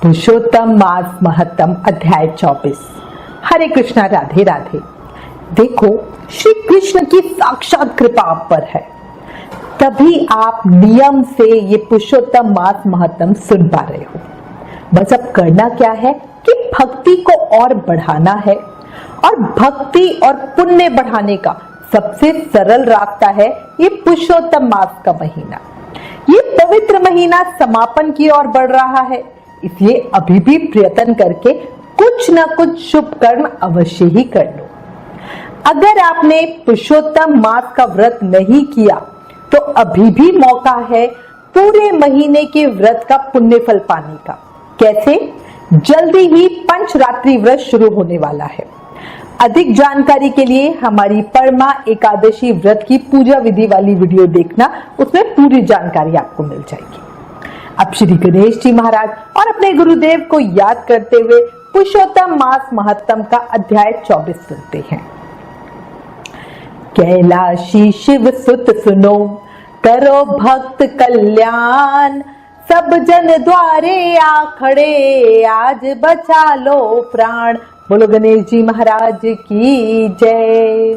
पुरुषोत्तम मास महत्तम अध्याय 24। हरे कृष्णा, राधे राधे। देखो, श्री कृष्ण की साक्षात कृपा आप पर है, तभी आप नियम से ये पुरुषोत्तम मास महत्तम सुन पा रहे हो। बस अब करना क्या है कि भक्ति को और बढ़ाना है, और भक्ति और पुण्य बढ़ाने का सबसे सरल रास्ता है ये पुरुषोत्तम मास का महीना। ये पवित्र महीना समापन की ओर बढ़ रहा है, इसलिए अभी भी प्रयत्न करके कुछ ना कुछ शुभ कर्म अवश्य ही कर लो। अगर आपने पुरुषोत्तम मास का व्रत नहीं किया तो अभी भी मौका है पूरे महीने के व्रत का पुण्य फल पाने का। कैसे? जल्दी ही पंचरात्रि व्रत शुरू होने वाला है। अधिक जानकारी के लिए हमारी परमा एकादशी व्रत की पूजा विधि वाली वीडियो देखना, उसमें पूरी जानकारी आपको मिल जाएगी। अब श्री गणेश जी महाराज और अपने गुरुदेव को याद करते हुए पुरुषोत्तम मास महत्तम का अध्याय 24 सुनते हैं। कैलाशी शिव सुत सुनो, करो भक्त कल्याण, सब जन द्वारे आ खड़े, आज बचा लो प्राण। बोलो गणेश जी महाराज की जय।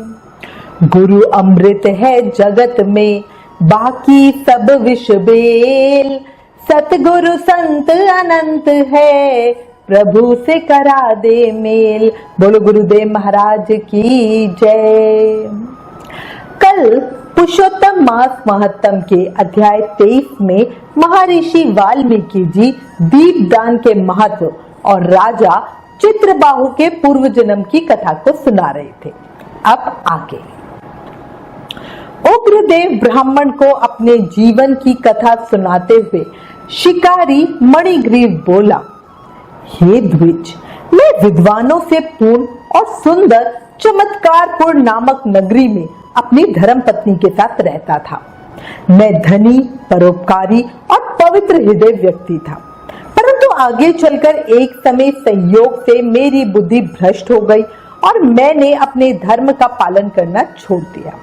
गुरु अमृत है जगत में, बाकी सब विष बेल, सतगुरु संत अनंत है, प्रभु से करा दे मेल। बोलो गुरुदेव महाराज की जय। कल पुरुषोत्तम मास महत्तम के अध्याय 23 में महर्षि वाल्मीकि जी दीपदान के महत्व और राजा चित्रबाहु के पूर्व जन्म की कथा को सुना रहे थे। अब आगे उग्रदेव ब्राह्मण को अपने जीवन की कथा सुनाते हुए शिकारी मणिग्रीव बोला, हे द्विज, मैं विद्वानों से पूर्ण और सुंदर चमत्कारपुर नामक नगरी में अपनी धर्म पत्नी के साथ रहता था। मैं धनी, परोपकारी और पवित्र हृदय व्यक्ति था, परंतु आगे चलकर एक समय संयोग से मेरी बुद्धि भ्रष्ट हो गई और मैंने अपने धर्म का पालन करना छोड़ दिया।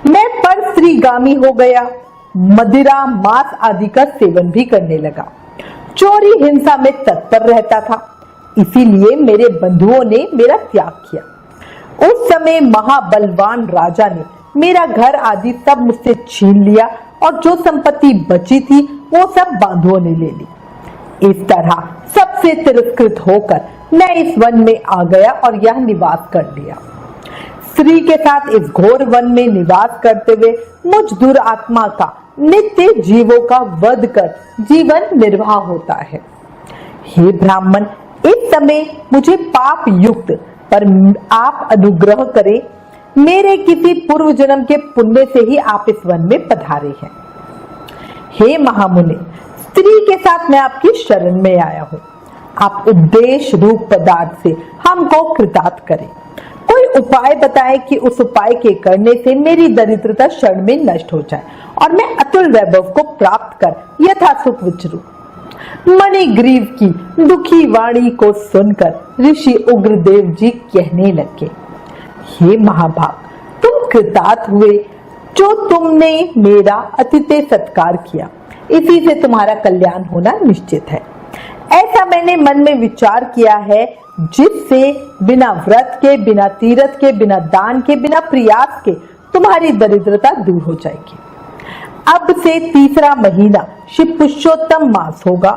मैं पर स्त्रीगामी हो गया, मदिरा, मांस आदि का सेवन भी करने लगा, चोरी हिंसा में तत्पर रहता था। इसीलिए मेरे बंधुओं ने मेरा त्याग किया। उस समय महाबलवान राजा ने मेरा घर आदि सब मुझसे छीन लिया और जो संपत्ति बची थी वो सब बांधुओं ने ले ली। इस तरह सबसे तिरस्कृत होकर मैं इस वन में आ गया और यह निवास कर लिया। स्त्री के साथ इस घोर वन में निवास करते हुए मुझ दुरात्मा का नित्य जीवों का वध कर जीवन निर्वाह होता है। हे ब्राह्मण, इस समय मुझे पाप युक्त पर आप अनुग्रह करें। मेरे किसी पूर्व जन्म के पुण्य से ही आप इस वन में पधारे हैं। हे महामुनि, स्त्री के साथ मैं आपकी शरण में आया हूँ। आप उपदेश रूप पदार्थ से हमको कृतार्थ करें। कोई उपाय बताएं कि उस उपाय के करने से मेरी दरिद्रता क्षण में नष्ट हो जाए और मैं अतुल वैभव को प्राप्त कर यथासुख विचरूं। मणिग्रीव की दुखी वाणी को सुनकर ऋषि उग्रदेव जी कहने लगे, हे महाभाग, तुम कृतार्थ हुए। जो तुमने मेरा अतिथि सत्कार किया, इसी से तुम्हारा कल्याण होना निश्चित है। ऐसा मैंने मन में विचार किया है, जिससे बिना व्रत के, बिना तीर्थ के, बिना दान के, बिना प्रयास के तुम्हारी दरिद्रता दूर हो जाएगी। अब से तीसरा महीना श्री पुरुषोत्तम मास होगा।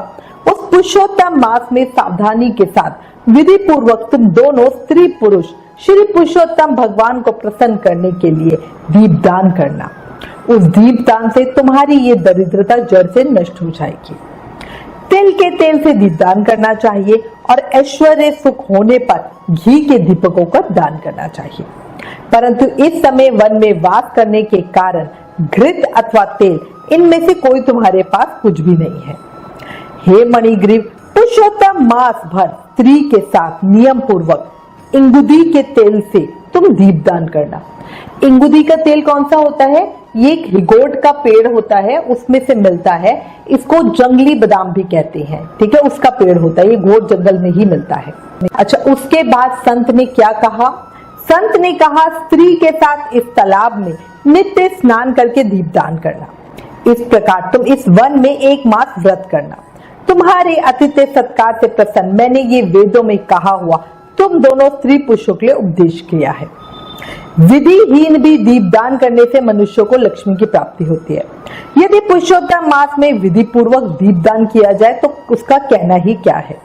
उस पुरुषोत्तम मास में सावधानी के साथ विधि पूर्वक तुम दोनों स्त्री पुरुष श्री पुरुषोत्तम भगवान को प्रसन्न करने के लिए दीपदान करना। उस दीपदान से तुम्हारी ये दरिद्रता जड़ से नष्ट हो जाएगी। तिल के तेल से दीपदान करना चाहिए और ऐश्वर्य सुख होने पर घी के दीपकों का दान करना चाहिए। परंतु इस समय वन में वास करने के कारण घृत अथवा तेल, इनमें से कोई तुम्हारे पास कुछ भी नहीं है। हे मणिग्रीव, पुरुषोत्तम मास भर स्त्री के साथ नियम पूर्वक इंगुदी के तेल से तुम दीपदान करना। इंगुदी का तेल कौन सा होता है? ये एक हिगोट का पेड़ होता है, उसमें से मिलता है। इसको जंगली बादाम भी कहते हैं, ठीक है, उसका पेड़ होता है, ये घोर जंगल में ही मिलता है। अच्छा, उसके बाद संत ने क्या कहा? संत ने कहा, स्त्री के साथ इस तालाब में नित्य स्नान करके दीपदान करना। इस प्रकार तुम इस वन में एक मास व्रत करना। तुम्हारे आतिथ्य सत्कार से प्रसन्न मैंने ये वेदों में कहा हुआ तुम दोनों स्त्री पुरुषों के लिए उपदेश किया है। विधिहीन भी दीपदान करने से मनुष्यों को लक्ष्मी की प्राप्ति होती है। यदि पुरुषोत्तम मास में विधि पूर्वक दीपदान किया जाए तो उसका कहना ही क्या है।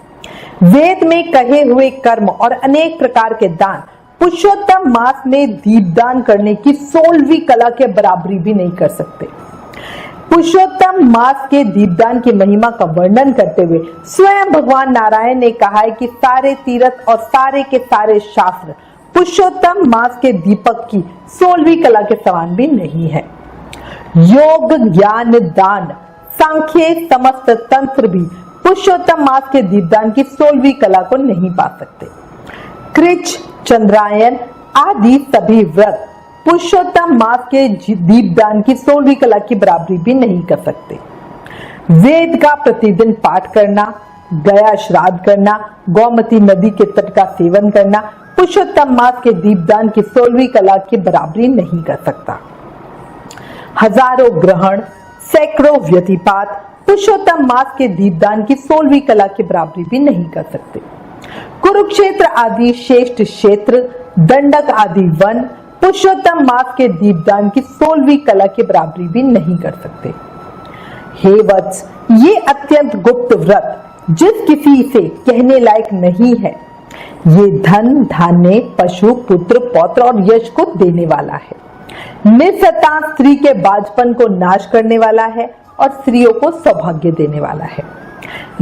वेद में कहे हुए कर्म और अनेक प्रकार के दान पुरुषोत्तम मास में दीपदान करने की 16वीं कला के बराबरी भी नहीं कर सकते। पुरुषोत्तम मास के दीपदान की महिमा का वर्णन करते हुए स्वयं भगवान नारायण ने कहा है कि सारे तीर्थ और सारे के सारे शास्त्र पुरुषोत्तम मास के दीपक की 16वीं कला के समान भी नहीं है। योग ज्ञान दान सांख्य समस्त तंत्र भी पुरुषोत्तम मास के दीपदान की 16वीं कला को नहीं पा सकते। कृच चंद्रायन आदि सभी व्रत पुरुषोत्तम मास के दीपदान की 16वीं कला की बराबरी भी नहीं कर सकते। वेद का प्रतिदिन पाठ करना, गया श्राद्ध करना, गोमती नदी के तट का सेवन करना पुरुषोत्तम मास के दीपदान की 16वीं कला की बराबरी नहीं कर सकता। हजारों ग्रहण, सैकड़ों व्यतिपात पुरुषोत्तम मास के दीपदान की 16वीं कला की बराबरी भी नहीं कर सकते। कुरुक्षेत्र आदि श्रेष्ठ क्षेत्र, दंडक आदि वन पुरुषोत्तम मास के दीपदान की 16वीं कला की बराबरी भी नहीं कर सकते। हे वत्स, ये अत्यंत गुप्त व्रत जिस किसी से कहने लायक नहीं है, ये धन धान्य पशु पुत्र पौत्र और यश को देने वाला है। निसंतान स्त्री के बाजपन को नाश करने वाला है और स्त्रियों को सौभाग्य देने वाला है।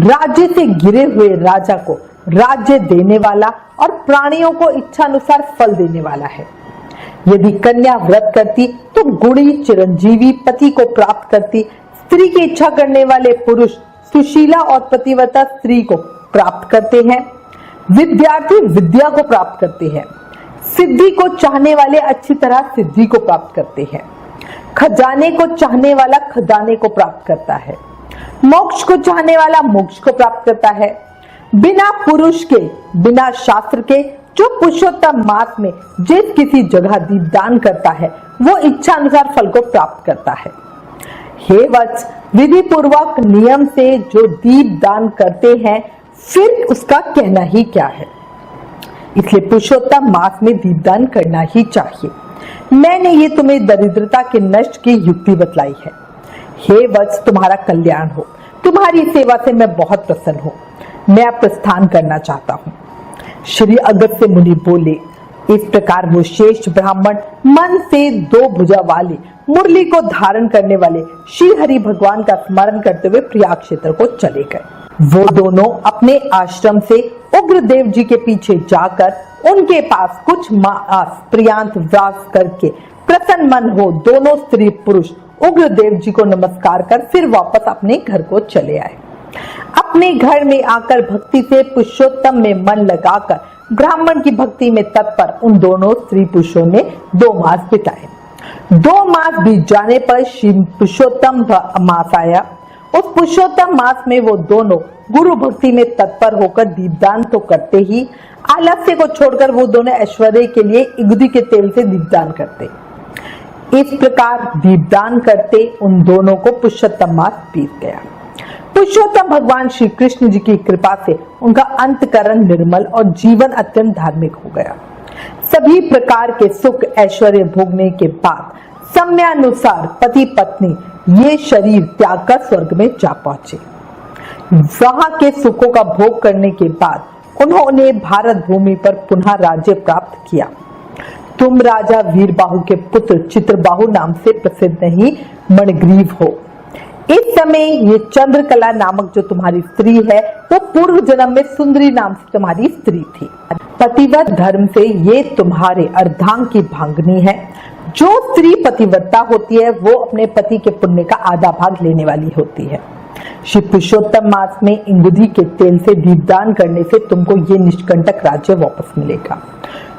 राज्य से गिरे हुए राजा को राज्य देने वाला और प्राणियों को इच्छा अनुसार फल देने वाला है। यदि कन्या व्रत करती तो गुणी चिरंजीवी पति को प्राप्त करती। स्त्री की इच्छा करने वाले पुरुष सुशीला और पतिव्रता स्त्री को प्राप्त करते हैं। विद्यार्थी विद्या को प्राप्त करते हैं। सिद्धि को चाहने वाले अच्छी तरह सिद्धि को प्राप्त करते हैं। खजाने को चाहने वाला खजाने को प्राप्त करता है। मोक्ष को चाहने वाला मोक्ष को प्राप्त करता है। बिना पुरुष के बिना शास्त्र के जो पुरुषोत्तम मास में जिस किसी जगह दीपदान करता है वो इच्छा अनुसार फल को प्राप्त करता है। हे वत्स, विधि पूर्वक नियम से जो दीपदान करते हैं फिर उसका कहना ही क्या है। इसलिए पुरुषोत्तम मास में दीपदान करना ही चाहिए। मैंने ये तुम्हें दरिद्रता के नष्ट की युक्ति बतलाई है। हे वत्स, तुम्हारा कल्याण हो। तुम्हारी सेवा से मैं बहुत प्रसन्न हूँ। मैं अब प्रस्थान करना चाहता हूँ। श्री अगस्त्य मुनि बोले। इस प्रकार वो श्रेष्ठ ब्राह्मण मन से 2 भुजा वाले मुरली को धारण करने वाले श्री हरि भगवान का स्मरण करते हुए प्रयाग क्षेत्र को चले गए। वो दोनों अपने आश्रम से उग्रदेव जी के पीछे जाकर उनके पास कुछ मास पर्यंत वास करके प्रसन्न मन हो दोनों स्त्री पुरुष उग्रदेव जी को नमस्कार कर फिर वापस अपने घर को चले आए। अपने घर में आकर भक्ति से पुरुषोत्तम में मन लगाकर ब्राह्मण की भक्ति में तत्पर उन दोनों स्त्री पुरुषों ने 2 मास बिताए। 2 मास बीत जाने पर श्री पुरुषोत्तम मास आया। उस पुरुषोत्तम मास में वो दोनों गुरु भक्ति में तत्पर होकर दीपदान तो करते ही आलस्य को छोड़कर वो दोनों ऐश्वर्य के लिए इगुदी के तेल से दीपदान करते। इस प्रकार दीपदान करते उन दोनों को पुरुषोत्तम मास बीत गया। पुरुषोत्तम भगवान श्री कृष्ण जी की कृपा से उनका अंतकरण निर्मल और जीवन अत्यंत धार्मिक हो गया। सभी प्रकार के सुख ऐश्वर्य भोगने के बाद समयानुसार पति पत्नी ये शरीर त्याग कर स्वर्ग में जा पहुंचे। वहां के सुखों का भोग करने के बाद उन्होंने भारत भूमि पर पुनः राज्य प्राप्त किया। तुम राजा वीरबाहु के पुत्र चित्रबाहु नाम से प्रसिद्ध नहीं मणिग्रीव हो। इस समय ये चंद्रकला नामक जो तुम्हारी स्त्री है वो पूर्व जन्म में सुंदरी नाम से तुम्हारी स्त्री थी। पतिव्रत धर्म से ये तुम्हारे अर्धांग की भांगनी है। जो स्त्री पतिव्रता होती है वो अपने पति के पुण्य का आधा भाग लेने वाली होती है। श्री पुरुषोत्तम मास में इंगुदी के तेल से दीपदान करने से तुमको ये निष्कंटक राज्य वापस मिलेगा।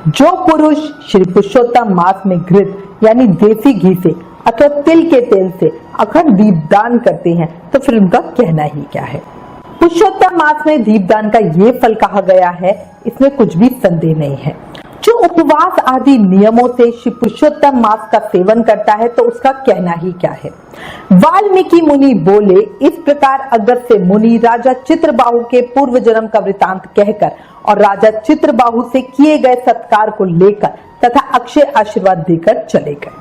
जो पुरुष श्री पुरुषोत्तम मास में घृत यानी देसी घी से अथवा तिल के तेल से अखंड दीपदान करते हैं तो फिर उनका कहना ही क्या है। पुरुषोत्तम मास में दीपदान का ये फल कहा गया है, इसमें कुछ भी संदेह नहीं है। जो उपवास आदि नियमों से श्री पुरुषोत्तम मास का सेवन करता है तो उसका कहना ही क्या है। वाल्मीकि मुनि बोले, इस प्रकार अगस्त्य मुनि राजा चित्रबाहु के पूर्व जन्म का वृतांत कहकर और राजा चित्रबाहु से किए गए सत्कार को लेकर तथा अक्षय आशीर्वाद देकर चले गए।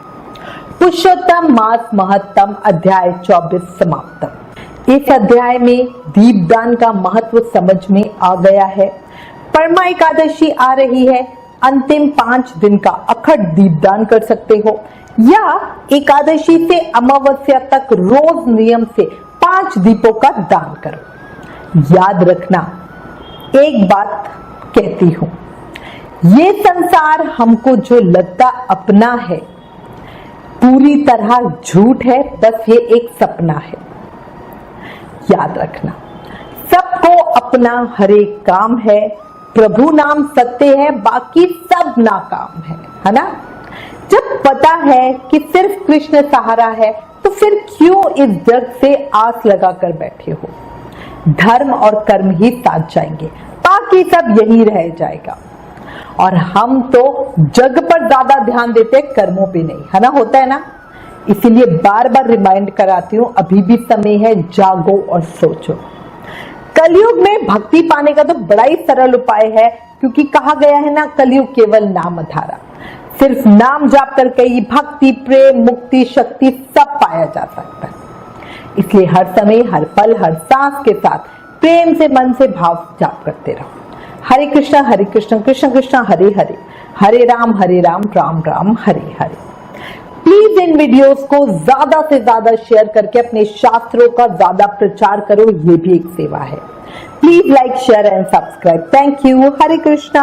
पुरुषोत्तम मास महत्तम अध्याय 24 समाप्त। इस अध्याय में दीपदान का महत्व समझ में आ गया है। परमा एकादशी आ रही है, अंतिम 5 दिन का अखंड दीपदान कर सकते हो या एकादशी से अमावस्या तक रोज नियम से 5 दीपों का दान करो। याद रखना, एक बात कहती हूं, ये संसार हमको जो लगता अपना है पूरी तरह झूठ है, बस ये एक सपना है। याद रखना, सबको अपना हर एक काम है, प्रभु नाम सत्य है, बाकी सब नाकाम है ना। जब पता है कि सिर्फ कृष्ण सहारा है तो फिर क्यों इस जग से आस लगाकर बैठे हो। धर्म और कर्म ही साथ जाएंगे, बाकी सब यही रह जाएगा। और हम तो जग पर ज्यादा ध्यान देते हैं, कर्मों पे नहीं, है ना, होता है ना। इसीलिए बार बार रिमाइंड कराती हूं, अभी भी समय है, जागो और सोचो। कलयुग में भक्ति पाने का तो बड़ा ही सरल उपाय है, क्योंकि कहा गया है ना, कलयुग केवल नाम आधारा। सिर्फ नाम जाप करके ही भक्ति, प्रेम, मुक्ति, शक्ति सब पाया जा सकता है। इसलिए हर समय, हर पल, हर सांस के साथ प्रेम से, मन से भाव जाप करते रहो। हरे कृष्ण कृष्ण कृष्ण हरे हरे, हरे Ram Ram Ram Hare Hare. Please in videos को ज्यादा से ज्यादा शेयर करके अपने शास्त्रों का ज्यादा प्रचार करो, ये भी एक सेवा है। Please like, share and subscribe. Thank you. Hare Krishna.